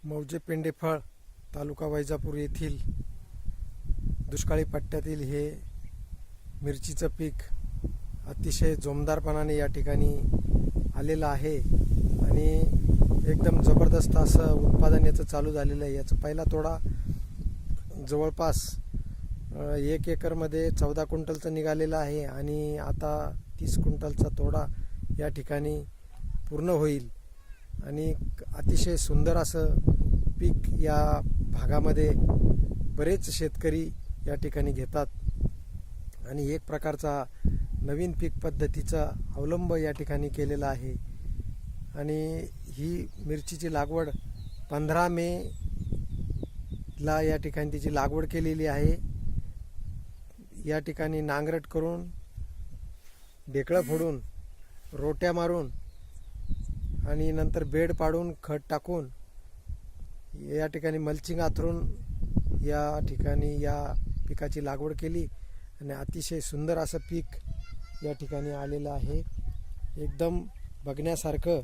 मौजे पेंडेफळ तालुका वैजापूर येथील दुष्काळी पट्ट्यातील हे मिरचीचं पीक अतिशय जोमदारपणाने या ठिकाणी आलेलं आहे आणि एकदम जबरदस्त असं उत्पादन याचं चालू झालेलं आहे। याचा पहिला तोडा जवळपास 1 एकरमध्ये 14 क्विंटलचं निघालेला आहे आणि आता 30 क्विंटलचा तोडा या ठिकाणी पूर्ण होईल आणि अतिशय सुंदर असं पीक या भागामध्ये बरेच शेतकरी या ठिकाणी घेतात आणि एक प्रकारचा नवीन पीक पद्धतीचा अवलंब या ठिकाणी केलेला आहे आणि ही मिरचीची लागवड 15 मे ला या ठिकाणी तिची लागवड केलेली आहे। या ठिकाणी नांगरट करून ढेकळं फोडून रोट्या मारून आणि नंतर बेड पाडून खत टाकून या ठिकाणी मल्चिंग आथरून या ठिकाणी या पिकाची लागवड केली आणि अतिशय सुंदर असं पीक या ठिकाणी आलेलं आहे। एकदम बघण्यासारखं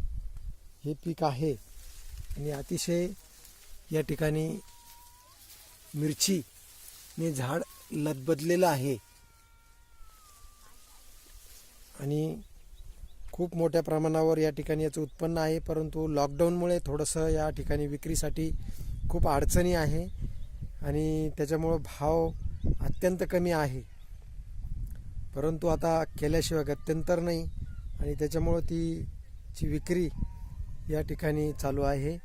हे पीक आहे आणि अतिशय या ठिकाणी मिरचीने झाड लदबदलेलं आहे आणि खूप मोठ्या प्रमाणावर या ठिकाणी याचं उत्पन्न आहे, परंतु लॉकडाऊनमुळे थोडंसं या ठिकाणी विक्रीसाठी खूप अडचणी आहे आणि त्याच्यामुळं भाव अत्यंत कमी आहे, परंतु आता केल्याशिवाय गत्यंतर नाही आणि त्याच्यामुळं ती विक्री या ठिकाणी चालू आहे।